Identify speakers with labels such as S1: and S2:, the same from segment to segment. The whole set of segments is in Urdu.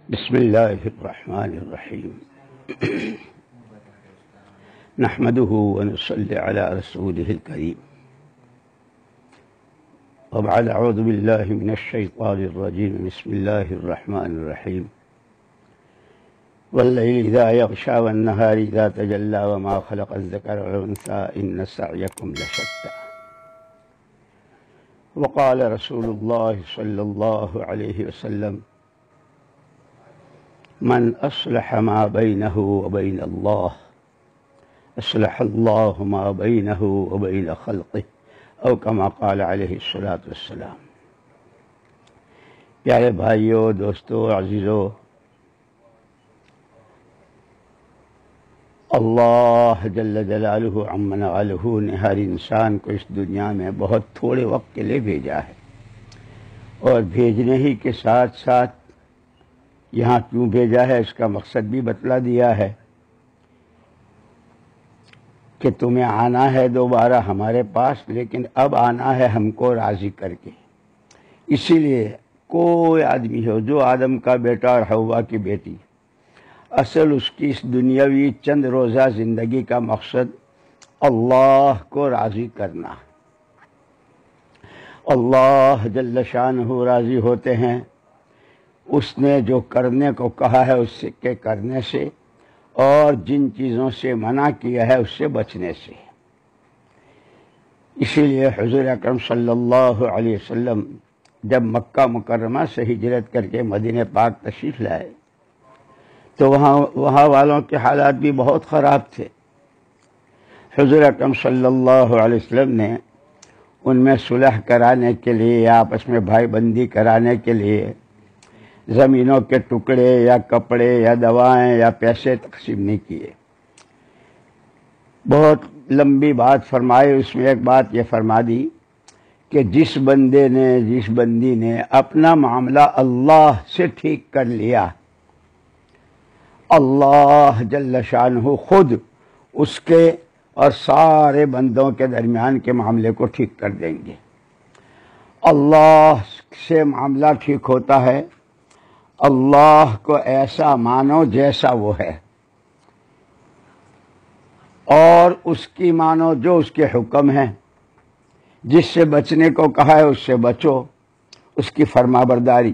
S1: بسم الله الرحمن الرحيم نحمده ونصلي على رسوله الكريم وبعد أعوذ بالله من الشيطان الرجيم بسم الله الرحمن الرحيم والليل إذا يغشى والنهار إذا تجلى وما خلق الذكر والأنثى إن سعيكم لشتى وقال رسول الله صلى الله عليه وسلم من أصلح ما بينه وبين الله أصلح الله ما بينه وبين خلقه أو كما قال عليه الصلاة والسلام۔ پیارے بھائیو، دوستو، عزیزو، اللہ جل جلالہ عم نوالہ نے ہر انسان کو اس دنیا میں بہت تھوڑے وقت کے لیے بھیجا ہے، اور بھیجنے ہی کے ساتھ ساتھ یہاں کیوں بھیجا ہے اس کا مقصد بھی بتلا دیا ہے کہ تمہیں آنا ہے دوبارہ ہمارے پاس، لیکن اب آنا ہے ہم کو راضی کر کے۔ اسی لیے کوئی آدمی ہو، جو آدم کا بیٹا اور حوا کی بیٹی، اصل اس کی اس دنیاوی چند روزہ زندگی کا مقصد اللہ کو راضی کرنا۔ اللہ جل شانہ راضی ہوتے ہیں اس نے جو کرنے کو کہا ہے اس کے کرنے سے، اور جن چیزوں سے منع کیا ہے اس سے بچنے سے۔ اسی لیے حضور اکرم صلی اللہ علیہ وسلم جب مکہ مکرمہ سے ہجرت کر کے مدینہ پاک تشریف لائے تو وہاں والوں کے حالات بھی بہت خراب تھے۔ حضور اکرم صلی اللہ علیہ وسلم نے ان میں صلح کرانے کے لیے، آپس میں بھائی بندی کرانے کے لیے زمینوں کے ٹکڑے یا کپڑے یا دوائیں یا پیسے تقسیم نہیں کیے۔ بہت لمبی بات فرمائی، اس میں ایک بات یہ فرما دی کہ جس بندی نے اپنا معاملہ اللہ سے ٹھیک کر لیا، اللہ جل شانہ خود اس کے اور سارے بندوں کے درمیان کے معاملے کو ٹھیک کر دیں گے۔ اللہ سے معاملہ ٹھیک ہوتا ہے، اللہ کو ایسا مانو جیسا وہ ہے، اور اس کی مانو جو اس کے حکم ہیں، جس سے بچنے کو کہا ہے اس سے بچو، اس کی فرما برداری۔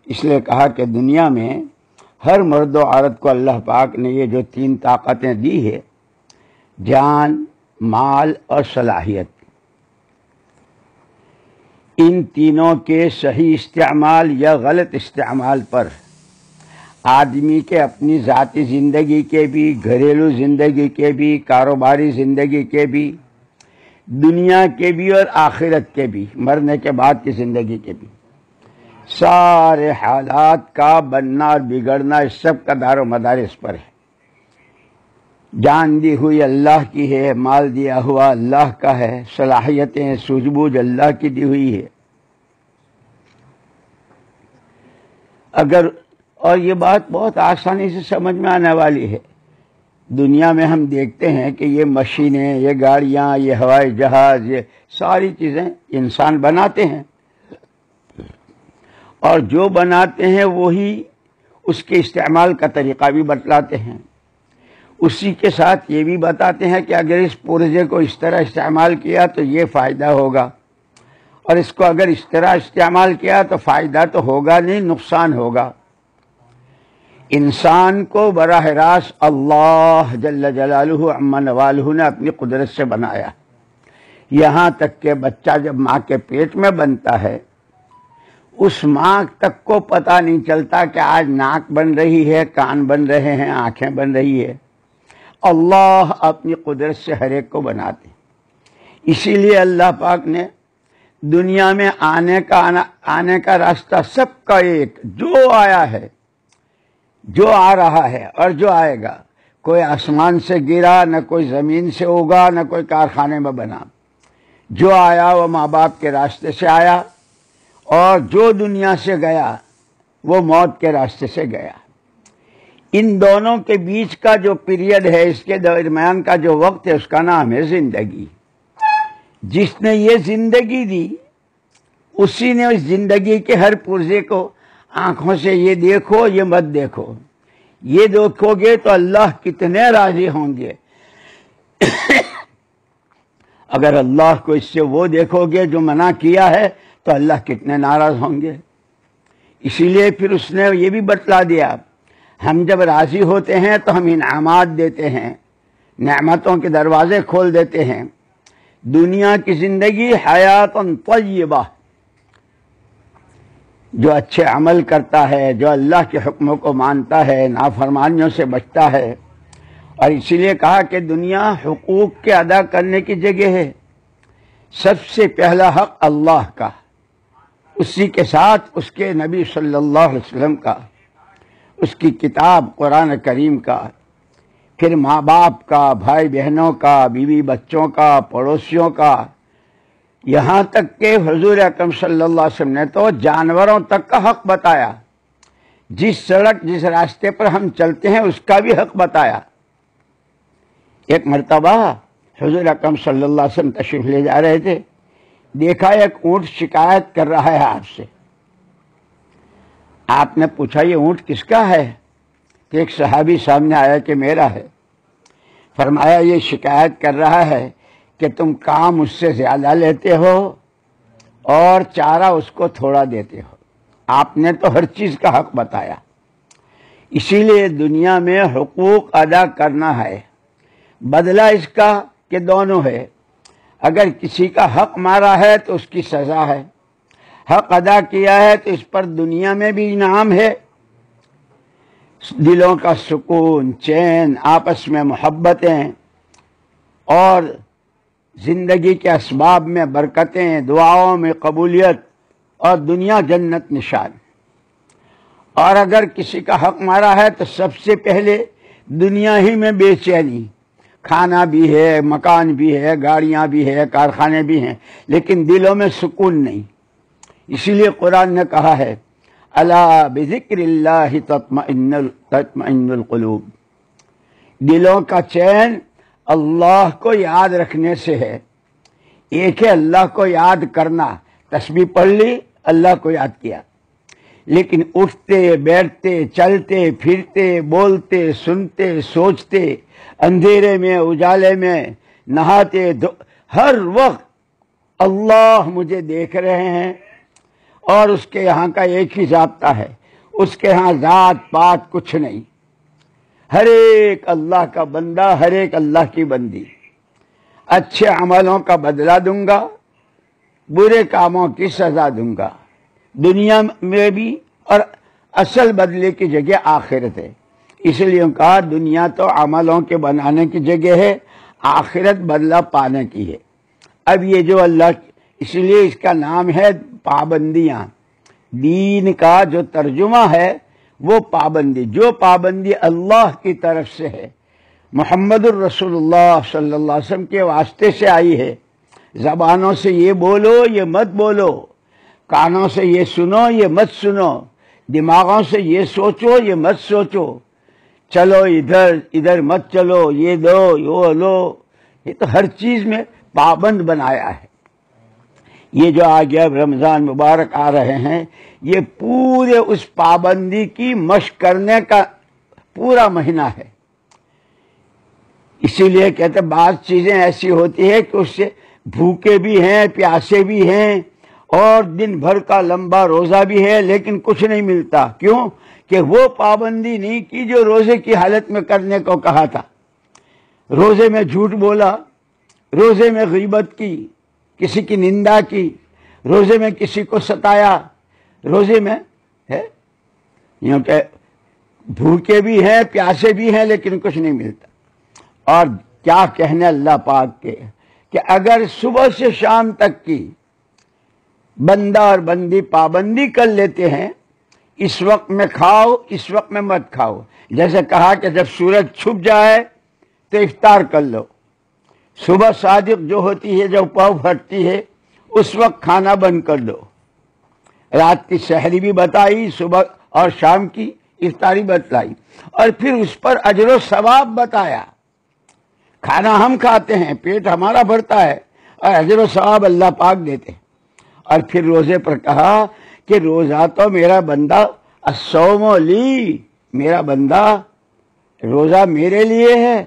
S1: اس لیے کہا کہ دنیا میں ہر مرد و عورت کو اللہ پاک نے یہ جو 3 طاقتیں دی ہے، جان، مال اور صلاحیت، ان تینوں کے صحیح استعمال یا غلط استعمال پر آدمی کے اپنی ذاتی زندگی کے بھی، گھریلو زندگی کے بھی، کاروباری زندگی کے بھی، دنیا کے بھی اور آخرت کے بھی، مرنے کے بعد کی زندگی کے بھی، سارے حالات کا بننا اور بگڑنا اس سب کا دار و مدار اس پر ہے۔ جان دی ہوئی اللہ کی ہے، مال دیا ہوا اللہ کا ہے، صلاحیتیں سوجھ بوجھ اللہ کی دی ہوئی ہے۔ اور یہ بات بہت آسانی سے سمجھ میں آنے والی ہے۔ دنیا میں ہم دیکھتے ہیں کہ یہ مشینیں، یہ گاڑیاں، یہ ہوائی جہاز، یہ ساری چیزیں انسان بناتے ہیں، اور جو بناتے ہیں وہی اس کے استعمال کا طریقہ بھی بتلاتے ہیں۔ اسی کے ساتھ یہ بھی بتاتے ہیں کہ اگر اس پرزے کو اس طرح استعمال کیا تو یہ فائدہ ہوگا، اور اس کو اگر اس طرح استعمال کیا تو فائدہ تو ہوگا نہیں، نقصان ہوگا۔ انسان کو براہ راست اللہ جل جلالہ عم نوالہ نے اپنی قدرت سے بنایا، یہاں تک کہ بچہ جب ماں کے پیٹ میں بنتا ہے اس ماں تک کو پتہ نہیں چلتا کہ آج ناک بن رہی ہے، کان بن رہے ہیں، آنکھیں بن رہی ہے۔ اللہ اپنی قدرت سے ہر ایک کو بناتے۔ اسی لیے اللہ پاک نے دنیا میں آنے کا راستہ سب کا ایک، جو آیا ہے، جو آ رہا ہے اور جو آئے گا، کوئی آسمان سے گرا، نہ کوئی زمین سے اگا، نہ کوئی کارخانے میں بنا۔ جو آیا وہ ماں باپ کے راستے سے آیا، اور جو دنیا سے گیا وہ موت کے راستے سے گیا۔ ان دونوں کے بیچ کا جو پیریڈ ہے، اس کے درمیان کا جو وقت ہے، اس کا نام ہے زندگی۔ جس نے یہ زندگی دی اسی نے اس زندگی کے ہر پرزے کو آنکھوں سے یہ دیکھو یہ مت دیکھو، یہ دیکھو گے تو اللہ کتنے راضی ہوں گے، اگر اللہ کو اس سے وہ دیکھو گے جو منع کیا ہے تو اللہ کتنے ناراض ہوں گے۔ اسی لیے پھر اس نے یہ بھی بتلا دیا، ہم جب راضی ہوتے ہیں تو ہم انعامات دیتے ہیں، نعمتوں کے دروازے کھول دیتے ہیں۔ دنیا کی زندگی حیات طیبہ، جو اچھے عمل کرتا ہے، جو اللہ کے حکموں کو مانتا ہے، نافرمانیوں سے بچتا ہے، اور اسی لیے کہا کہ دنیا حقوق کے ادا کرنے کی جگہ ہے۔ سب سے پہلا حق اللہ کا، اسی کے ساتھ اس کے نبی صلی اللہ علیہ وسلم کا، اس کی کتاب قرآن کریم کا، پھر ماں باپ کا، بھائی بہنوں کا، بیوی بچوں کا، پڑوسیوں کا، یہاں تک کہ حضور اکرم صلی اللہ علیہ وسلم نے تو جانوروں تک کا حق بتایا، جس سڑک جس راستے پر ہم چلتے ہیں اس کا بھی حق بتایا۔ ایک مرتبہ حضور اکرم صلی اللہ علیہ وسلم تشریف لے جا رہے تھے، دیکھا ایک اونٹ شکایت کر رہا ہے آپ سے۔ آپ نے پوچھا یہ اونٹ کس کا ہے؟ کہ ایک صحابی سامنے آیا کہ میرا ہے۔ فرمایا یہ شکایت کر رہا ہے کہ تم کام اس سے زیادہ لیتے ہو اور چارہ اس کو تھوڑا دیتے ہو۔ آپ نے تو ہر چیز کا حق بتایا۔ اسی لیے دنیا میں حقوق ادا کرنا ہے، بدلہ اس کا کہ دونوں ہے۔ اگر کسی کا حق مارا ہے تو اس کی سزا ہے، حق ادا کیا ہے تو اس پر دنیا میں بھی انعام ہے، دلوں کا سکون، چین، آپس میں محبتیں، اور زندگی کے اسباب میں برکتیں، دعاؤں میں قبولیت، اور دنیا جنت نشان۔ اور اگر کسی کا حق مارا ہے تو سب سے پہلے دنیا ہی میں بے چینی، کھانا بھی ہے، مکان بھی ہے، گاڑیاں بھی ہے، کارخانے بھی ہیں، لیکن دلوں میں سکون نہیں۔ اسی لیے قرآن نے کہا ہے الا بذکر اللہ تطمئن القلوب، دلوں کا چین اللہ کو یاد رکھنے سے ہے۔ ایک ہے اللہ کو یاد کرنا، تسبیح پڑھ لی، اللہ کو یاد کیا، لیکن اٹھتے بیٹھتے چلتے پھرتے بولتے سنتے سوچتے، اندھیرے میں اجالے میں، نہاتے ہر وقت اللہ مجھے دیکھ رہے ہیں، اور اس کے یہاں کا ایک ہی ضابطہ ہے، اس کے یہاں ذات پات کچھ نہیں، ہر ایک اللہ کا بندہ، ہر ایک اللہ کی بندی۔ اچھے عملوں کا بدلہ دوں گا، برے کاموں کی سزا دوں گا، دنیا میں بھی، اور اصل بدلے کی جگہ آخرت ہے۔ اس لیے کہا دنیا تو عملوں کے بنانے کی جگہ ہے، آخرت بدلہ پانے کی ہے۔ اب یہ جو اللہ، اس لیے اس کا نام ہے پابندیاں۔ دین کا جو ترجمہ ہے وہ پابندی، جو پابندی اللہ کی طرف سے ہے، محمد الرسول اللہ صلی اللہ علیہ وسلم کے واسطے سے آئی ہے۔ زبانوں سے یہ بولو یہ مت بولو، کانوں سے یہ سنو یہ مت سنو، دماغوں سے یہ سوچو یہ مت سوچو، چلو ادھر ادھر مت چلو، یہ دو یہ لو، یہ تو ہر چیز میں پابند بنایا ہے۔ یہ جو آگے اب رمضان مبارک آ رہے ہیں، یہ پورے اس پابندی کی مشق کرنے کا پورا مہینہ ہے۔ اسی لیے کہتے بعض چیزیں ایسی ہوتی ہیں کہ اس سے بھوکے بھی ہیں، پیاسے بھی ہیں، اور دن بھر کا لمبا روزہ بھی ہے، لیکن کچھ نہیں ملتا۔ کیوں؟ کہ وہ پابندی نہیں کی جو روزے کی حالت میں کرنے کو کہا تھا۔ روزے میں جھوٹ بولا، روزے میں غیبت کی، کسی کی نندا کی، روزے میں کسی کو ستایا، روزے میں ہے یوں کہ بھوکے بھی ہیں پیاسے بھی ہیں لیکن کچھ نہیں ملتا۔ اور کیا کہنے اللہ پاک کے کہ اگر صبح سے شام تک کی بندہ اور بندی پابندی کر لیتے ہیں، اس وقت میں کھاؤ اس وقت میں مت کھاؤ، جیسے کہا کہ جب سورج چھپ جائے تو افطار کر لو، صبح صادق جو ہوتی ہے جب پاؤ پھٹتی ہے اس وقت کھانا بند کر دو، رات کی سحری بھی بتائی، صبح اور شام کی افطاری بتلائی، اور پھر اس پر اجر و ثواب بتایا۔ کھانا ہم کھاتے ہیں، پیٹ ہمارا بھرتا ہے، اور اجر و ثواب اللہ پاک دیتے ہیں۔ اور پھر روزے پر کہا کہ روزہ تو میرا بندہ الصوم لی، میرا بندہ روزہ میرے لیے ہے،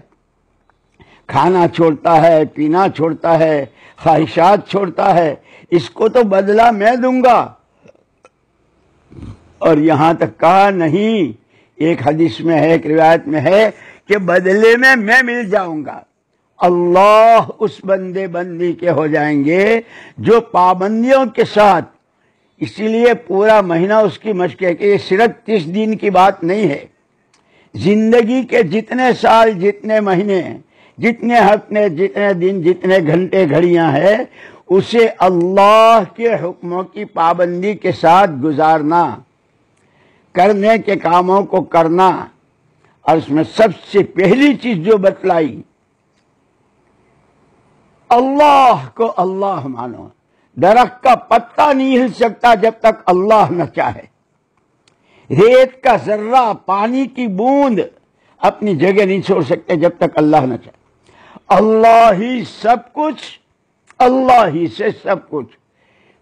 S1: کھانا چھوڑتا ہے، پینا چھوڑتا ہے، خواہشات چھوڑتا ہے، اس کو تو بدلہ میں دوں گا۔ اور یہاں تک کہا نہیں، ایک حدیث میں ہے، ایک روایت میں ہے کہ بدلے میں مل جاؤں گا۔ اللہ اس بندے بندی کے ہو جائیں گے جو پابندیوں کے ساتھ، اسی لیے پورا مہینہ اس کی مشق ہے کہ یہ صرف 30 دن کی بات نہیں ہے، زندگی کے جتنے سال، جتنے مہینے، جتنے ہفتے، جتنے دن، جتنے گھنٹے گھڑیاں ہیں، اسے اللہ کے حکموں کی پابندی کے ساتھ گزارنا، کرنے کے کاموں کو کرنا۔ اور اس میں سب سے پہلی چیز جو بتلائی، اللہ کو اللہ مانو۔ درخت کا پتا نہیں ہل سکتا جب تک اللہ نہ چاہے، ریت کا ذرہ، پانی کی بوند اپنی جگہ نہیں چھوڑ سکتے جب تک اللہ نہ چاہے۔ اللہ ہی سب کچھ، اللہ ہی سے سب کچھ،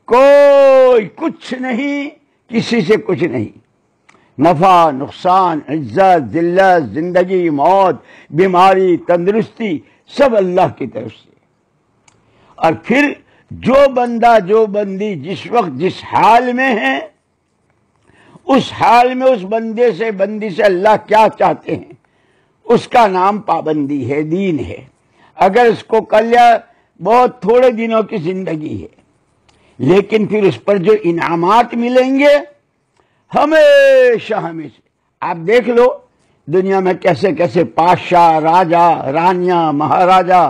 S1: کوئی کچھ نہیں، کسی سے کچھ نہیں، نفع نقصان، عزت ذلت، زندگی موت، بیماری تندرستی، سب اللہ کی طرف سے۔ اور پھر جو بندہ، جو بندی جس وقت جس حال میں ہے، اس حال میں اس بندے سے، بندی سے اللہ کیا چاہتے ہیں، اس کا نام پابندی ہے، دین ہے۔ اگر اس کو کر لیا، بہت تھوڑے دنوں کی زندگی ہے، لیکن پھر اس پر جو انعامات ملیں گے ہمیشہ ہمیشہ۔ آپ دیکھ لو دنیا میں کیسے کیسے بادشاہ، راجا، رانیاں، مہاراجا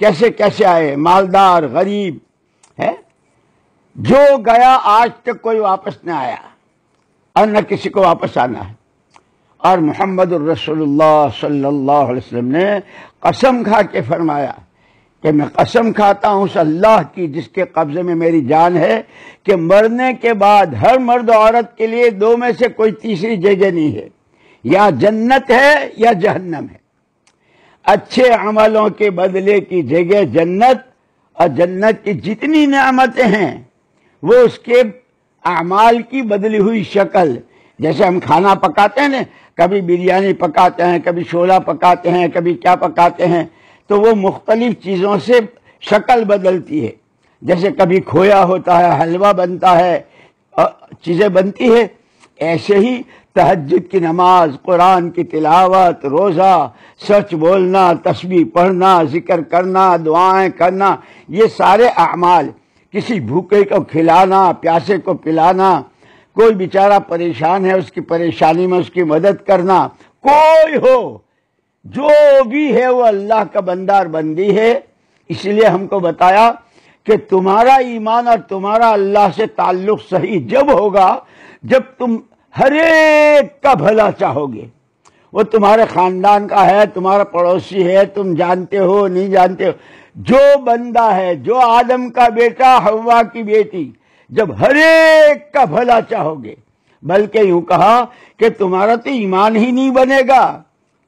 S1: کیسے کیسے آئے، مالدار، غریب ہے، جو گیا آج تک کوئی واپس نہ آیا اور نہ کسی کو واپس آنا ہے۔ اور محمد الرسول اللہ صلی اللہ علیہ وسلم نے قسم کھا کے فرمایا کہ میں قسم کھاتا ہوں اس اللہ کی جس کے قبضے میں میری جان ہے کہ مرنے کے بعد ہر مرد و عورت کے لیے دو میں سے کوئی تیسری جگہ نہیں ہے، یا جنت ہے یا جہنم ہے۔ اچھے عملوں کے بدلے کی جگہ جنت، اور جنت کی جتنی نعمتیں ہیں وہ اس کے اعمال کی بدلی ہوئی شکل۔ جیسے ہم کھانا پکاتے ہیں نا، کبھی بریانی پکاتے ہیں، کبھی چھولا پکاتے ہیں، کبھی کیا پکاتے ہیں، تو وہ مختلف چیزوں سے شکل بدلتی ہے۔ جیسے کبھی کھویا ہوتا ہے، حلوہ بنتا ہے، چیزیں بنتی ہے، ایسے ہی تہجد کی نماز، قرآن کی تلاوت، روزہ، سچ بولنا، تسبیح پڑھنا، ذکر کرنا، دعائیں کرنا، یہ سارے اعمال، کسی بھوکے کو کھلانا، پیاسے کو پلانا، کوئی بیچارہ پریشان ہے اس کی پریشانی میں اس کی مدد کرنا، کوئی ہو جو بھی ہے وہ اللہ کا بندہ اور بندی ہے۔ اس لیے ہم کو بتایا کہ تمہارا ایمان اور تمہارا اللہ سے تعلق صحیح جب ہوگا جب تم ہر ایک کا بھلا چاہو گے، وہ تمہارے خاندان کا ہے، تمہارا پڑوسی ہے، تم جانتے ہو نہیں جانتے ہو، جو بندہ ہے، جو آدم کا بیٹا، حوا کی بیٹی، جب ہر ایک کا بھلا چاہو گے، بلکہ یوں کہا کہ تمہارا تو ایمان ہی نہیں بنے گا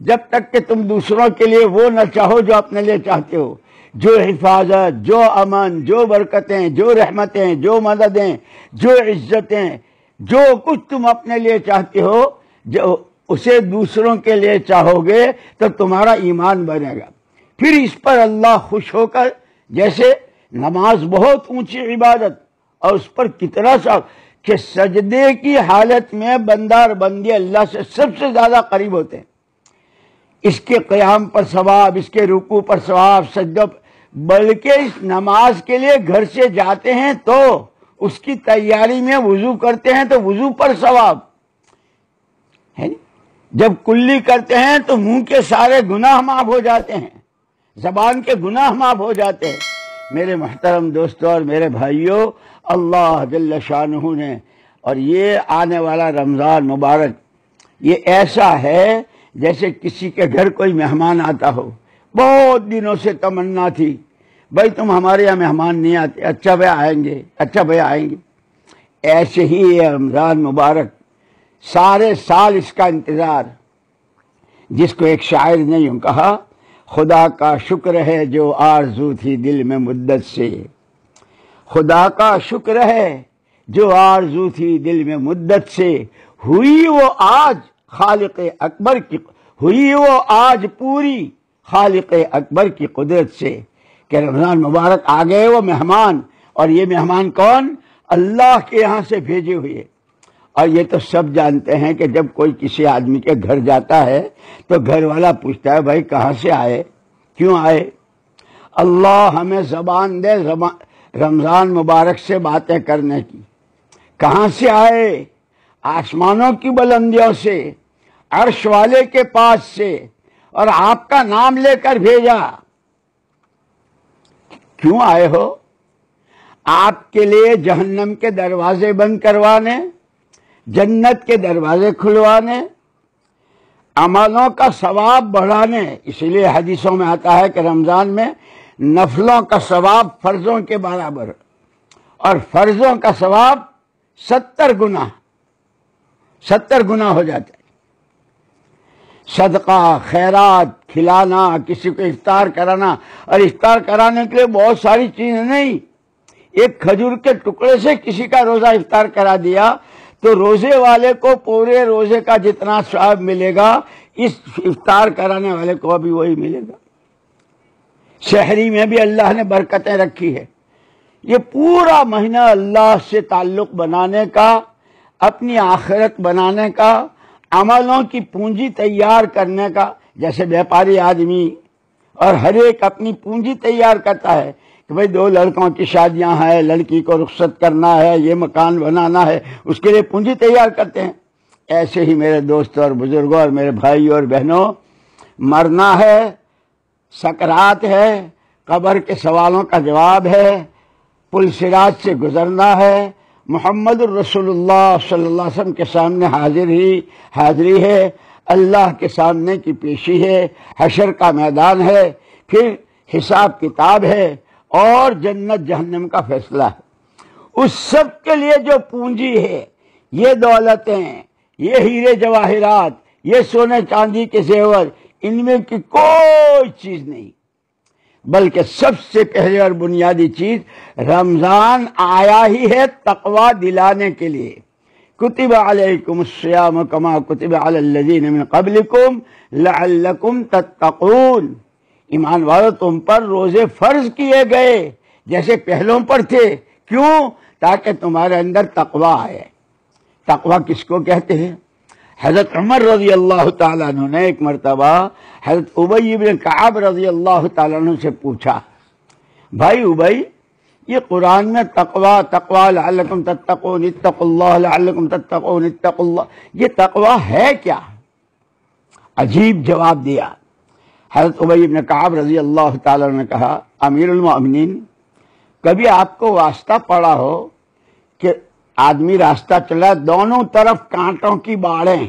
S1: جب تک کہ تم دوسروں کے لیے وہ نہ چاہو جو اپنے لیے چاہتے ہو۔ جو حفاظت، جو امن، جو برکتیں، جو رحمتیں، جو مددیں، جو عزتیں، جو کچھ تم اپنے لیے چاہتے ہو، جو اسے دوسروں کے لیے چاہو گے تو تمہارا ایمان بنے گا۔ پھر اس پر اللہ خوش ہو کر، جیسے نماز بہت اونچی عبادت اور اس پر کتنا سا کہ سجدے کی حالت میں بندہ اور بندی اللہ سے سب سے زیادہ قریب ہوتے ہیں، اس کے قیام پر ثواب، اس کے رکوع پر ثواب، سجدہ، بلکہ اس نماز کے لیے گھر سے جاتے ہیں تو اس کی تیاری میں وضو کرتے ہیں تو وضو پر ثواب ہے، جب کلی کرتے ہیں تو منہ کے سارے گناہ معاف ہو جاتے ہیں، زبان کے گناہ معاف ہو جاتے ہیں۔ میرے محترم دوستوں اور میرے بھائیوں، اللہ جل شانہ نے، اور یہ آنے والا رمضان مبارک یہ ایسا ہے جیسے کسی کے گھر کوئی مہمان آتا ہو، بہت دنوں سے تمنا تھی بھائی تم ہمارے یہاں مہمان نہیں آتے، اچھا بھائی آئیں گے، اچھا بھائی آئیں گے۔ ایسے ہی یہ رمضان مبارک سارے سال اس کا انتظار، جس کو ایک شاعر نے یوں کہا، خدا کا شکر ہے جو آرزو تھی دل میں مدت سے، خدا کا شکر ہے جو آرزو تھی دل میں مدت سے، ہوئی وہ آج خالق اکبر کی، ہوئی وہ آج پوری خالق اکبر کی قدرت سے کہ رمضان مبارک آ گئے وہ مہمان، اور یہ مہمان کون؟ اللہ کے یہاں سے بھیجے ہوئے۔ اور یہ تو سب جانتے ہیں کہ جب کوئی کسی آدمی کے گھر جاتا ہے تو گھر والا پوچھتا ہے بھائی کہاں سے آئے، کیوں آئے؟ اللہ ہمیں زبان دے رمضان مبارک سے باتیں کرنے کی۔ کہاں سے آئے؟ آسمانوں کی بلندیوں سے، عرش والے کے پاس سے، اور آپ کا نام لے کر بھیجا۔ کیوں آئے ہو؟ آپ کے لیے جہنم کے دروازے بند کروانے، جنت کے دروازے کھلوانے، عملوں کا ثواب بڑھانے۔ اسی لیے حدیثوں میں آتا ہے کہ رمضان میں نفلوں کا ثواب فرضوں کے برابر، اور فرضوں کا ثواب 70 گنا ہو جاتا ہے۔ صدقہ، خیرات، کھلانا، کسی کو افطار کرانا، اور افطار کرانے کے لیے بہت ساری چیزیں نہیں، ایک کھجور کے ٹکڑے سے کسی کا روزہ افطار کرا دیا تو روزے والے کو پورے روزے کا جتنا ثواب ملے گا اس افطار کرانے والے کو بھی وہی ملے گا۔ شہری میں بھی اللہ نے برکتیں رکھی ہے۔ یہ پورا مہینہ اللہ سے تعلق بنانے کا، اپنی آخرت بنانے کا، عملوں کی پونجی تیار کرنے کا۔ جیسے بیپاری آدمی اور ہر ایک اپنی پونجی تیار کرتا ہے کہ بھئی 2 لڑکوں کی شادیاں ہیں، لڑکی کو رخصت کرنا ہے، یہ مکان بنانا ہے، اس کے لیے پونجی تیار کرتے ہیں۔ ایسے ہی میرے دوستوں اور بزرگوں اور میرے بھائیوں اور بہنوں، مرنا ہے، سکرات ہے، قبر کے سوالوں کا جواب ہے، پل صراط سے گزرنا ہے، محمد الرسول اللہ صلی اللہ علیہ وسلم کے سامنے حاضری ہے، اللہ کے سامنے کی پیشی ہے، حشر کا میدان ہے، پھر حساب کتاب ہے، اور جنت جہنم کا فیصلہ ہے۔ اس سب کے لیے جو پونجی ہے، یہ دولتیں، یہ ہیرے جواہرات، یہ سونے چاندی کے زیور، ان میں کی کوئی چیز نہیں، بلکہ سب سے پہلے اور بنیادی چیز رمضان آیا ہی ہے تقوی دلانے کے لیے۔ کتب علیکم الصیام کما کتب علی الذین من قبلکم لعلکم تتقون۔ ایمان والو، تم پر روزے فرض کیے گئے جیسے پہلوں پر تھے۔ کیوں؟ تاکہ تمہارے اندر تقوی آئے۔ تقوی کس کو کہتے ہیں؟ حضرت عمر رضی اللہ تعالیٰ عنہ نے ایک مرتبہ حضرت ابی بن کعب رضی اللہ تعالیٰ عنہ سے پوچھا، بھائی ابی، یہ قرآن میں تقوی لعلکم تتقون، اتقوا اللہ لعلکم تتقون، اتقوا اللہ، یہ تقوی ہے کیا؟ عجیب جواب دیا۔ حضرت ابی بن کعب رضی اللہ تعالیٰ عنہ نے کہا، امیر المؤمنین، کبھی آپ کو واسطہ پڑا ہو کہ آدمی راستہ چلا، دونوں طرف کانٹوں کی باڑیں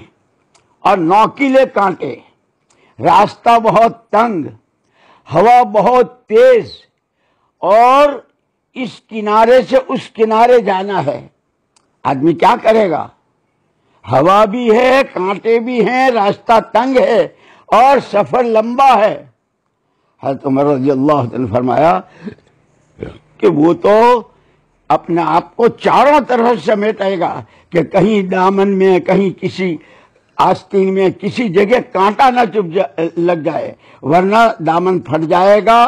S1: اور نوکیلے کانٹے، راستہ بہت تنگ، ہوا بہت تیز، اور اس کنارے سے اس کنارے جانا ہے، آدمی کیا کرے گا؟ ہوا بھی ہے، کانٹے بھی ہیں، راستہ تنگ ہے، اور سفر لمبا ہے۔ حضرت عمر رضی اللہ عنہ نے فرمایا کہ وہ تو اپنے آپ کو چاروں طرف سمیٹے گا کہ کہیں دامن میں، کہیں کسی آستین میں، کسی جگہ کانٹا نہ لگ جائے، ورنہ دامن پھٹ جائے گا،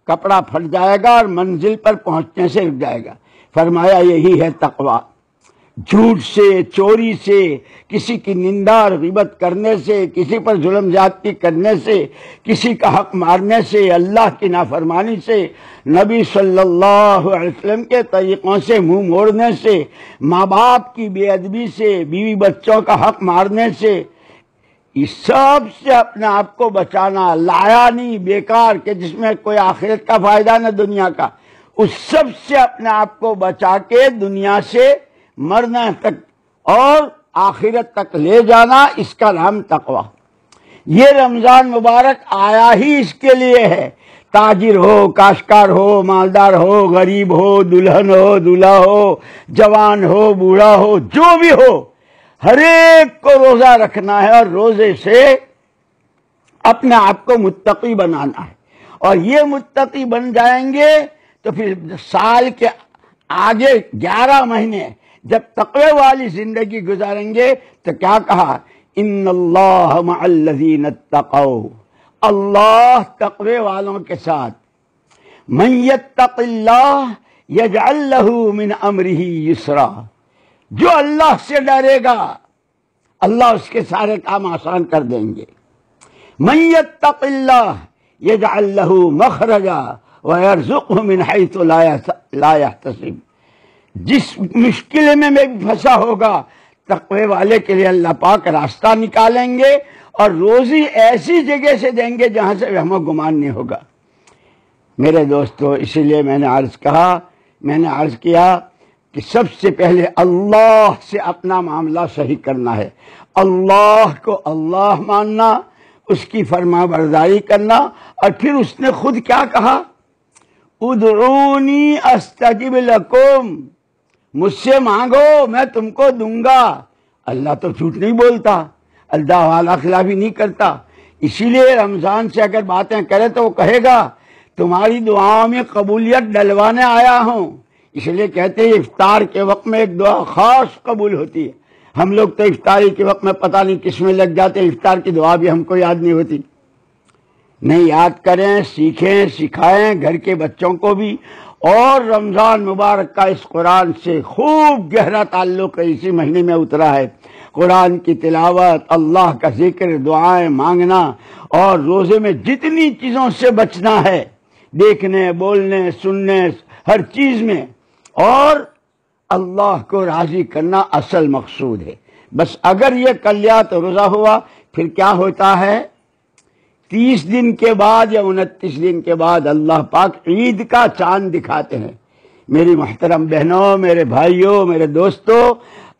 S1: کپڑا پھٹ جائے گا، اور منزل پر پہنچنے سے رک جائے گا۔ فرمایا یہی ہے تقوی۔ جھوٹ سے، چوری سے، کسی کی نندا اور غیبت کرنے سے، کسی پر ظلم زیادتی کرنے سے، کسی کا حق مارنے سے، اللہ کی نافرمانی سے، نبی صلی اللہ علیہ وسلم کے طریقوں سے منہ موڑنے سے، ماں باپ کی بے ادبی سے، بیوی بچوں کا حق مارنے سے، اس سب سے اپنے آپ کو بچانا، لایا نہیں بیکار کہ جس میں کوئی آخرت کا فائدہ نہ دنیا کا، اس سب سے اپنے آپ کو بچا کے دنیا سے مرنا تک اور آخرت تک لے جانا، اس کا نام تقوی۔ یہ رمضان مبارک آیا ہی اس کے لیے ہے۔ تاجر ہو، کاشتکار ہو، مالدار ہو، غریب ہو، دلہن ہو، دولہا ہو، جوان ہو، بوڑھا ہو، جو بھی ہو، ہر ایک کو روزہ رکھنا ہے، اور روزے سے اپنے آپ کو متقی بنانا ہے۔ اور یہ متقی بن جائیں گے تو پھر سال کے آگے 11 مہینے جب تقوی والی زندگی گزاریں گے تو کیا کہا؟ ان اللہ مع الذین اتقوا، اللہ تقوی والوں کے ساتھ. من یتق اللہ یجعل لہ من امرہ یسرا، جو اللہ سے ڈرے گا اللہ اس کے سارے کام آسان کر دیں گے. من یتق اللہ یجعل لہ مخرجا ویرزقہ من حیث لا یحتسب، جس مشکل میں بھی پھنسا ہوگا تقوی والے کے لیے اللہ پاک راستہ نکالیں گے اور روزی ایسی جگہ سے دیں گے جہاں سے ہمیں گمان نہیں ہوگا. میرے دوستو، اسی لیے میں نے عرض کیا کہ سب سے پہلے اللہ سے اپنا معاملہ صحیح کرنا ہے. اللہ کو اللہ ماننا، اس کی فرما برداری کرنا، اور پھر اس نے خود کیا کہا؟ ادعونی استجب لکم، مجھ سے مانگو میں تم کو دوں گا. اللہ تو جھوٹ نہیں بولتا، اللہ والا خلافی نہیں کرتا. اسی لیے رمضان سے اگر باتیں کرے تو وہ کہے گا تمہاری دعاؤں میں قبولیت ڈلوانے آیا ہوں. اس لیے کہتے ہیں افطار کے وقت میں ایک دعا خاص قبول ہوتی ہے. ہم لوگ تو افطاری کے وقت میں پتہ نہیں کس میں لگ جاتے، افطار کی دعا بھی ہم کو یاد نہیں ہوتی. نہیں، یاد کریں، سیکھیں، سکھائیں گھر کے بچوں کو بھی. اور رمضان مبارک کا اس قرآن سے خوب گہرا تعلق اسی مہینے میں اترا ہے. قرآن کی تلاوت، اللہ کا ذکر، دعائیں مانگنا، اور روزے میں جتنی چیزوں سے بچنا ہے، دیکھنے، بولنے، سننے، ہر چیز میں، اور اللہ کو راضی کرنا اصل مقصود ہے. بس اگر یہ کر لیا تو روزہ ہوا. پھر کیا ہوتا ہے؟ 30 دن کے بعد یا 29 دن کے بعد اللہ پاک عید کا چاند دکھاتے ہیں. میری محترم بہنوں، میرے بھائیوں، میرے دوستوں،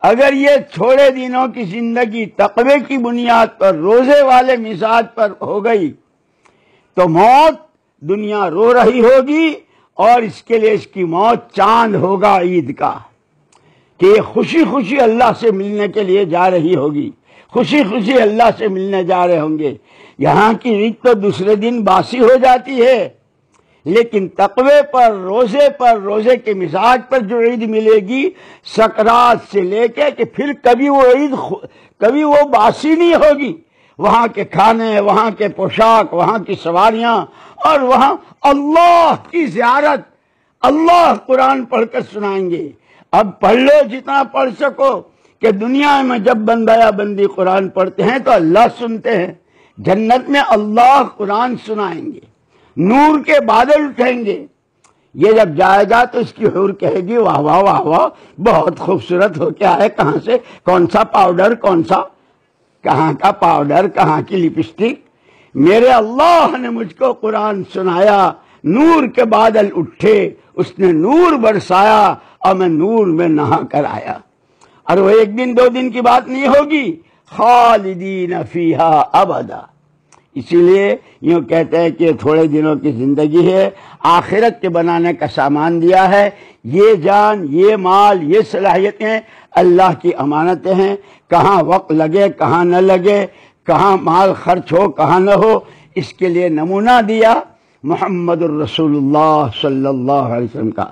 S1: اگر یہ تھوڑے دنوں کی زندگی تقوی کی بنیاد پر، روزے والے مزاج پر ہو گئی تو موت دنیا رو رہی ہوگی، اور اس کے لیے اس کی موت چاند ہوگا عید کا، کہ یہ خوشی خوشی اللہ سے ملنے کے لیے جا رہی ہوگی، خوشی خوشی اللہ سے ملنے جا رہے ہوں گے. یہاں کی عید تو دوسرے دن باسی ہو جاتی ہے، لیکن تقوی پر، روزے کے مزاج پر جو عید ملے گی، سکرات سے لے کے کہ پھر کبھی وہ باسی نہیں ہوگی. وہاں کے کھانے، وہاں کے پوشاک، وہاں کی سواریاں، اور وہاں اللہ کی زیارت. اللہ قرآن پڑھ کر سنائیں گے. اب پڑھ لو جتنا پڑھ سکو، کہ دنیا میں جب بندہ یا بندی قرآن پڑھتے ہیں تو اللہ سنتے ہیں. جنت میں اللہ قرآن سنائیں گے، نور کے بادل اٹھیں گے. یہ جب جائے گا تو اس کی حور کہے گی واہ واہ واہ واہ، بہت خوبصورت ہو کے آئے، کہاں سے، کون سا پاؤڈر، کہاں کا پاؤڈر، کہاں کی لپسٹک. میرے اللہ نے مجھ کو قرآن سنایا، نور کے بادل اٹھے، اس نے نور برسایا، اور میں نور میں نہا کر آیا. اور وہ ایک دن 2 دن کی بات نہیں ہوگی، خالدین فیہا ابدا. اسی لیے یوں کہتے ہیں کہ یہ تھوڑے دنوں کی زندگی ہے، آخرت کے بنانے کا سامان دیا ہے. یہ جان، یہ مال، یہ صلاحیتیں اللہ کی امانتیں ہیں. کہاں وقت لگے، کہاں نہ لگے، کہاں مال خرچ ہو، کہاں نہ ہو، اس کے لیے نمونہ دیا محمد الرسول اللہ صلی اللہ علیہ وسلم کا.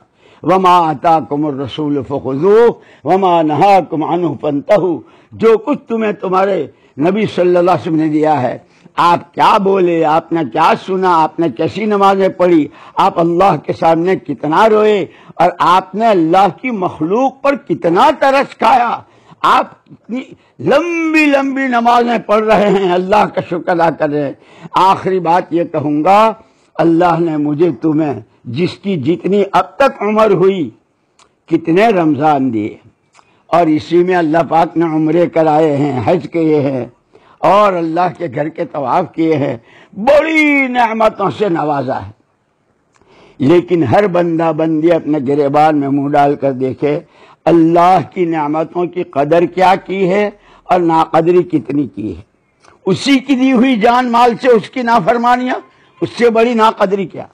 S1: وما آتاکم الرسول فخذوہ وما نہاکم عنہ فانتہوا. جو کچھ تمہیں تمہارے نبی صلی اللہ علیہ وسلم نے دیا ہے، آپ کیا بولے، آپ نے کیا سنا، آپ نے کیسی نمازیں پڑھی، آپ اللہ کے سامنے کتنا روئے، اور آپ نے اللہ کی مخلوق پر کتنا ترس کھایا. آپ اتنی لمبی لمبی نمازیں پڑھ رہے ہیں، اللہ کا شکر ادا کر رہے ہیں. آخری بات یہ کہوں گا، اللہ نے مجھے تمہیں جس کی جتنی اب تک عمر ہوئی، کتنے رمضان دیے، اور اسی میں اللہ پاک نے عمرے کرائے ہیں، حج کیے ہیں، اور اللہ کے گھر کے طواف کیے ہیں، بڑی نعمتوں سے نوازا ہے. لیکن ہر بندہ بندی اپنے گریبان میں منہ ڈال کر دیکھے اللہ کی نعمتوں کی قدر کیا کی ہے اور ناقدری کتنی کی ہے. اسی کی دی ہوئی جان مال سے اس کی نافرمانیاں، اس سے بڑی ناقدری کیا.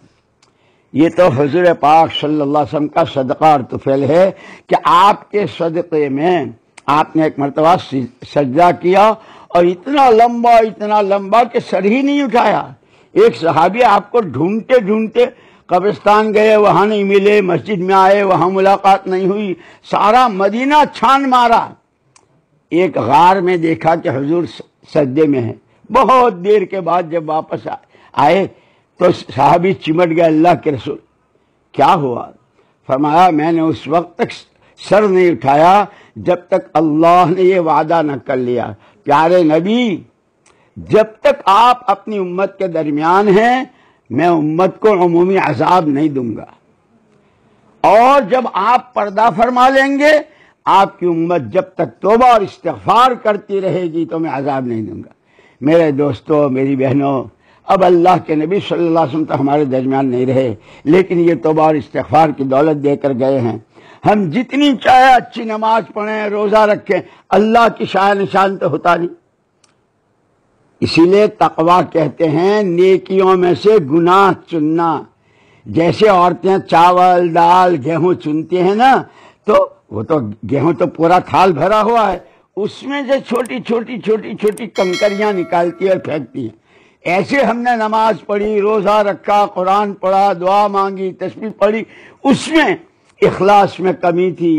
S1: یہ تو حضور پاک صلی اللہ علیہ وسلم کا صدقہ اور طفیل ہے کہ آپ کے صدقے میں آپ نے ایک مرتبہ سجدہ کیا، اور اتنا لمبا کہ سر ہی نہیں اٹھایا. ایک صحابی آپ کو ڈھونڈتے ڈھونڈتے قبرستان گئے وہاں نہیں ملے، مسجد میں آئے وہاں ملاقات نہیں ہوئی، سارا مدینہ چھان مارا، ایک غار میں دیکھا کہ حضور سجدے میں ہیں۔ بہت دیر کے بعد جب واپس آئے تو صحابی چمٹ گئے، اللہ کے رسول کیا ہوا؟ فرمایا میں نے اس وقت تک سر نہیں اٹھایا جب تک اللہ نے یہ وعدہ نہ کر لیا، پیارے نبی جب تک آپ اپنی امت کے درمیان ہیں میں امت کو عمومی عذاب نہیں دوں گا، اور جب آپ پردہ فرما لیں گے آپ کی امت جب تک توبہ اور استغفار کرتی رہے گی تو میں عذاب نہیں دوں گا۔ میرے دوستو، میری بہنوں، اب اللہ کے نبی صلی اللہ علیہ وسلم تو ہمارے درمیان نہیں رہے، لیکن یہ توبہ اور استغفار کی دولت دے کر گئے ہیں۔ ہم جتنی چاہے اچھی نماز پڑھیں، روزہ رکھیں، اللہ کی شان نشان تو ہوتا نہیں۔ اسی لیے تقویٰ کہتے ہیں نیکیوں میں سے گناہ چننا۔ جیسے عورتیں چاول دال گیہوں چنتی ہیں نا، تو وہ تو گیہوں تو پورا تھال بھرا ہوا ہے، اس میں سے چھوٹی چھوٹی چھوٹی چھوٹی کنکریاں نکالتی اور پھینکتی ہیں۔ ایسے ہم نے نماز پڑھی، روزہ رکھا، قرآن پڑھا، دعا مانگی، تسبیح پڑھی، اس میں اخلاص میں کمی تھی،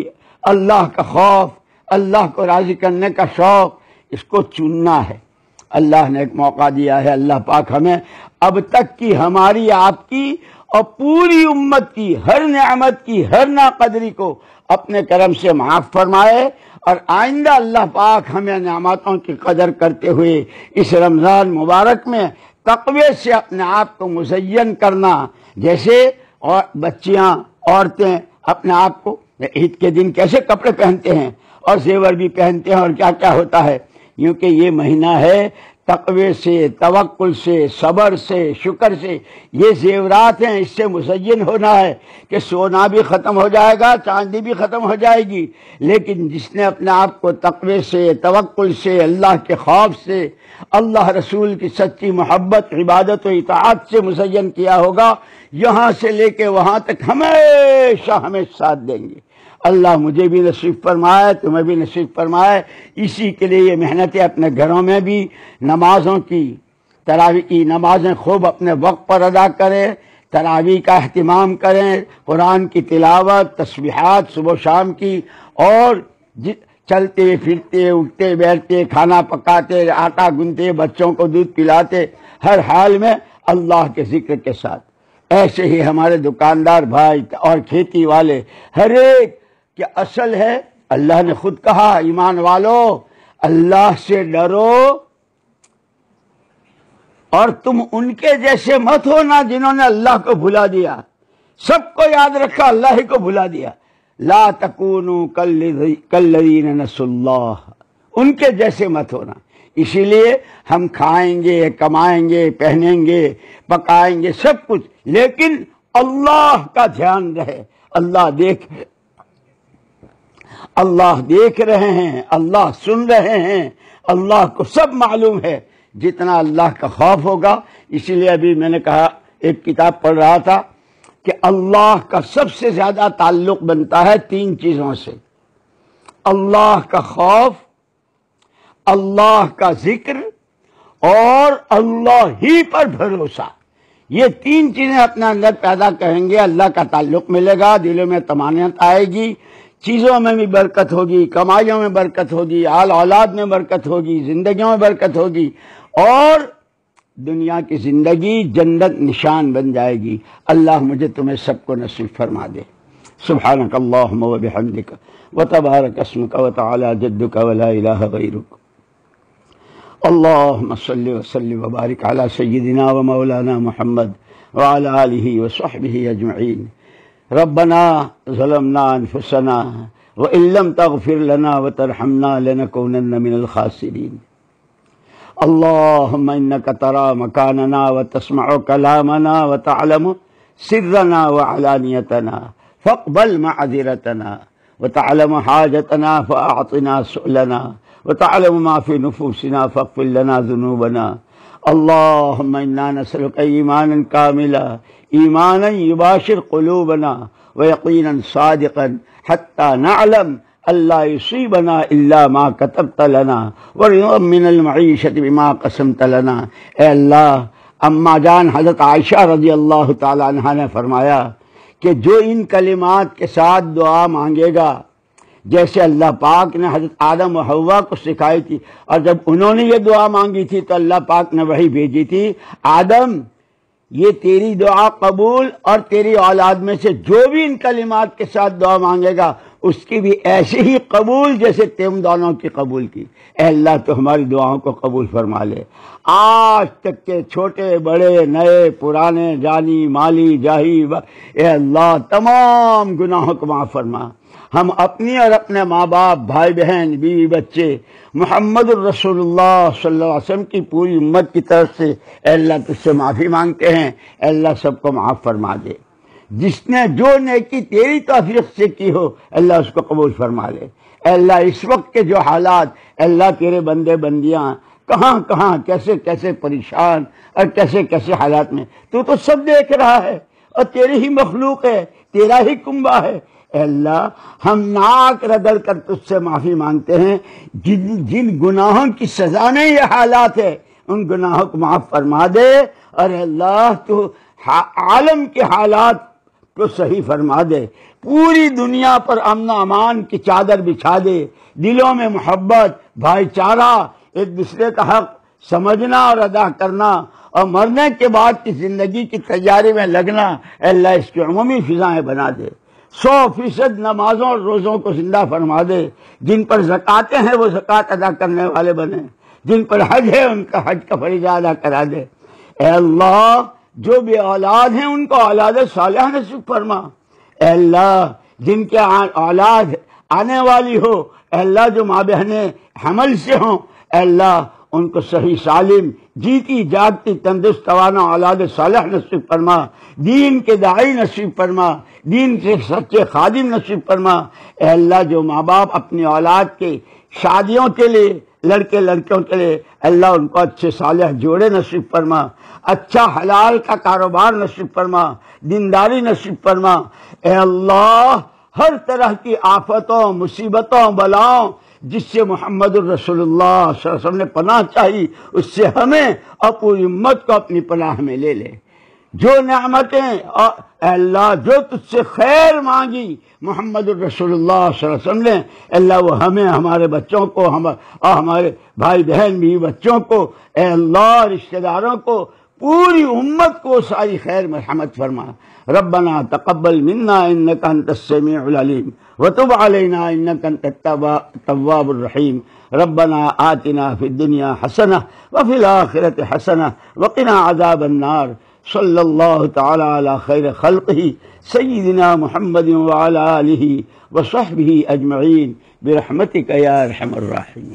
S1: اللہ کا خوف، اللہ کو راضی کرنے کا شوق، اس کو چننا ہے۔ اللہ نے ایک موقع دیا ہے، اللہ پاک ہمیں اب تک کی ہماری آپ کی اور پوری امت کی ہر نعمت کی ہر ناقدری کو اپنے کرم سے معاف فرمائے، اور آئندہ اللہ پاک ہمیں نعمتوں کی قدر کرتے ہوئے اس رمضان مبارک میں تقوی سے اپنے آپ کو مزین کرنا، جیسے اور بچیاں عورتیں اپنے آپ کو عید کے دن کیسے کپڑے پہنتے ہیں اور زیور بھی پہنتے ہیں اور کیا کیا ہوتا ہے، کیونکہ یہ مہینہ ہے تقوی سے، توکل سے، صبر سے، شکر سے، یہ زیورات ہیں، اس سے مزین ہونا ہے کہ سونا بھی ختم ہو جائے گا، چاندی بھی ختم ہو جائے گی، لیکن جس نے اپنے آپ کو تقوی سے، توکل سے، اللہ کے خوف سے، اللہ رسول کی سچی محبت، عبادت و اطاعت سے مزین کیا ہوگا، یہاں سے لے کے وہاں تک ہمیشہ ہمیں ساتھ دیں گے۔ اللہ مجھے بھی نصیب فرمائے، تمہیں بھی نصیب فرمائے۔ اسی کے لیے یہ محنتیں اپنے گھروں میں بھی نمازوں کی، تراویح کی نمازیں خوب اپنے وقت پر ادا کریں، تراویح کا اہتمام کریں، قرآن کی تلاوت، تسبیحات صبح و شام کی، اور چلتے پھرتے، اٹھتے بیٹھتے، کھانا پکاتے، آٹا گنتے، بچوں کو دودھ پلاتے، ہر حال میں اللہ کے ذکر کے ساتھ۔ ایسے ہی ہمارے دکاندار بھائی اور کھیتی والے، ہر ایک کہ اصل ہے، اللہ نے خود کہا ایمان والو اللہ سے ڈرو، اور تم ان کے جیسے مت ہونا جنہوں نے اللہ کو بھلا دیا، سب کو یاد رکھا اللہ ہی کو بھلا دیا۔ لا تکونوا کالذین نسوا اللہ، ان کے جیسے مت ہونا۔ اسی لیے ہم کھائیں گے، کمائیں گے، پہنیں گے، پکائیں گے، سب کچھ، لیکن اللہ کا دھیان رہے، اللہ دیکھ رہے ہیں، اللہ سن رہے ہیں، اللہ کو سب معلوم ہے۔ جتنا اللہ کا خوف ہوگا، اسی لیے ابھی میں نے کہا ایک کتاب پڑھ رہا تھا کہ اللہ کا سب سے زیادہ تعلق بنتا ہے 3 چیزوں سے: اللہ کا خوف، اللہ کا ذکر، اور اللہ ہی پر بھروسہ۔ یہ 3 چیزیں اپنے اندر پیدا کریں گے، اللہ کا تعلق ملے گا، دلوں میں طمانینت آئے گی، چیزوں میں بھی برکت ہوگی، کمائیوں میں برکت ہوگی، آل اولاد میں برکت ہوگی، زندگیوں میں برکت ہوگی، اور دنیا کی زندگی جنت نشان بن جائے گی۔ اللہ مجھے تمہیں سب کو نصیب فرما دے۔ سبحانک اللہم و بحمدک وتبارک اسمک وتعالی جدک ولا الہ غیرک۔ اللہم صلی وسلم وبارک علی سیدنا و مولانا محمد وعلی آلہ وصحبہ اجمعین۔ ربنا ظلمنا انفسنا وان لم تغفر لنا وترحمنا لنكونن من الخاسرین۔ اللهم إنك ترى مكاننا وتسمع كلامنا وتعلم سرنا وعلانيتنا فاقبل معذرتنا، وتعلم حاجتنا فأعطنا سؤلنا، وتعلم ما في نفوسنا فاغفر لنا ذنوبنا۔ اللهم إنا نسألك إيمانا كاملا، إيمانا يباشر قلوبنا، ويقينا صادقا، حتى نعلم اللہ یصیبنا الا ما کتبت لنا ورضا من المعیشۃ بما قسمت لنا۔ اے اللہ اما جان حضرت عائشہ رضی اللہ تعالی عنہا نے فرمایا کہ جو ان کلمات کے ساتھ دعا مانگے گا، جیسے اللہ پاک نے حضرت آدم و حوا کو سکھائی تھی، اور جب انہوں نے یہ دعا مانگی تھی تو اللہ پاک نے وحی بھیجی تھی، آدم یہ تیری دعا قبول، اور تیری اولاد میں سے جو بھی ان کلمات کے ساتھ دعا مانگے گا اس کی بھی ایسے ہی قبول جیسے تم دونوں کی قبول کی۔ اے اللہ تو ہماری دعاؤں کو قبول فرما لے۔ آج تک کے چھوٹے بڑے نئے پرانے جانی مالی جاہی اے اللہ تمام گناہوں کو معاف فرما۔ ہم اپنی اور اپنے ماں باپ، بھائی بہن، بیوی بچے، محمد الرسول اللہ صلی اللہ علیہ وسلم کی پوری امت کی طرف سے اے اللہ تجھ سے معافی مانگتے ہیں۔ اے اللہ سب کو معاف فرما دے۔ جس نے جو نیکی تیری توفیق سے کی ہو اللہ اس کو قبول فرما لے۔ اے اللہ اس وقت کے جو حالات، اے اللہ تیرے بندے بندیاں کہاں کہاں کیسے کیسے پریشان اور کیسے کیسے حالات میں، تو سب دیکھ رہا ہے اور تیری ہی مخلوق ہے، تیرا ہی کنبہ ہے۔ اے اللہ ہم ناک رگڑ کر تجھ سے معافی مانگتے ہیں، جن گناہوں کی سزا میں یہ حالات ہے ان گناہوں کو معاف فرما دے، اور اے اللہ تو عالم کے حالات کو صحیح فرما دے، پوری دنیا پر امن و امان کی چادر بچھا دے، دلوں میں محبت، بھائی چارہ، ایک دوسرے کا حق سمجھنا اور ادا کرنا، اور مرنے کے بعد کی زندگی کی تیاری میں لگنا، اے اللہ اس کی عمومی فضائیں بنا دے۔ 100% نمازوں اور روزوں کو زندہ فرما دے، جن پر زکاتیں ہیں وہ زکات ادا کرنے والے بنے، جن پر حج ہے ان کا حج کا فریضہ ادا کرا دے۔ اے اللہ جو بے اولاد ہیں ان کو اولاد صالحہ نصیب فرما۔ اے اللہ جن کے اولاد آنے والی ہو، اے اللہ جو ماں بہنیں حمل سے ہوں، اے اللہ ان کو صحیح سالم جیتی جاگتی تندرست توانا اولاد صالح نصیب فرما، دین کے داعی نصیب فرما، دین کے سچے خادم نصیب فرما۔ اے اللہ جو ماں باپ اپنی اولاد کے شادیوں کے لیے، لڑکے لڑکیوں کے لیے، اللہ ان کو اچھے صالح جوڑے نصیب فرما، اچھا حلال کا کاروبار نصیب فرما، دینداری نصیب فرما۔ اے اللہ ہر طرح کی آفتوں، مصیبتوں، بلاؤں جس سے محمد الرسول اللہ صلی اللہ علیہ وسلم نے پناہ چاہی، اس سے ہمیں اور پوری امت کو اپنی پناہ میں لے لے۔ جو نعمتیں اے اللہ جو تجھ سے خیر مانگی محمد الرسول اللہ صلی اللہ علیہ وسلم نے، اللہ وہ ہمیں، ہمارے بچوں کو، اور ہمارے بھائی بہن بھی بچوں کو، اے اللہ رشتہ داروں کو، پوری امت کو ساری خیر مرحمت فرما۔ ربنا تقبل منا انك انت السميع العليم وتب علينا انك انت التواب الرحيم۔ ربنا آتنا في الدنيا حسنة وفي الآخرة حسنة وقنا عذاب النار۔ صلی اللہ تعالی علی خیر خلقہ سیدنا محمد وعلی آلہ وصحبہ اجمعین برحمتک یا ارحم الراحمین۔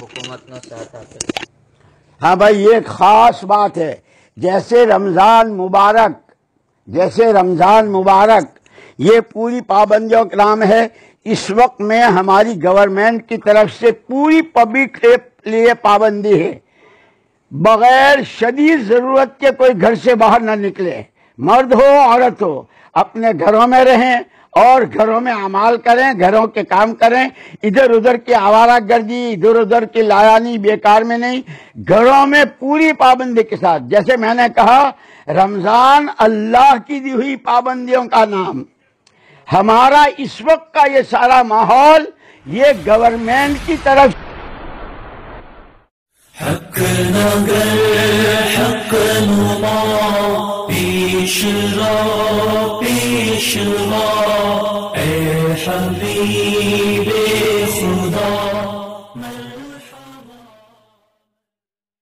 S2: હુકુમતનો સાથ આપે۔
S1: ہاں بھائی یہ ایک خاص بات ہے، جیسے رمضان مبارک یہ پوری پابندیوں کا نام ہے، اس وقت میں ہماری گورنمنٹ کی طرف سے پوری پبلک کے لیے پابندی ہے، بغیر شدید ضرورت کے کوئی گھر سے باہر نہ نکلے، مرد ہو عورت ہو، اپنے گھروں میں رہیں اور گھروں میں اعمال کریں، گھروں کے کام کریں، ادھر ادھر کی آوارہ گردی، ادھر ادھر کی لایانی بیکار میں نہیں، گھروں میں پوری پابندی کے ساتھ۔ جیسے میں نے کہا رمضان اللہ کی دی ہوئی پابندیوں کا نام، ہمارا اس وقت کا یہ سارا ماحول یہ گورنمنٹ کی طرف
S3: حق نگر حق نما پیشوا اے حبیب خدا مرحبا۔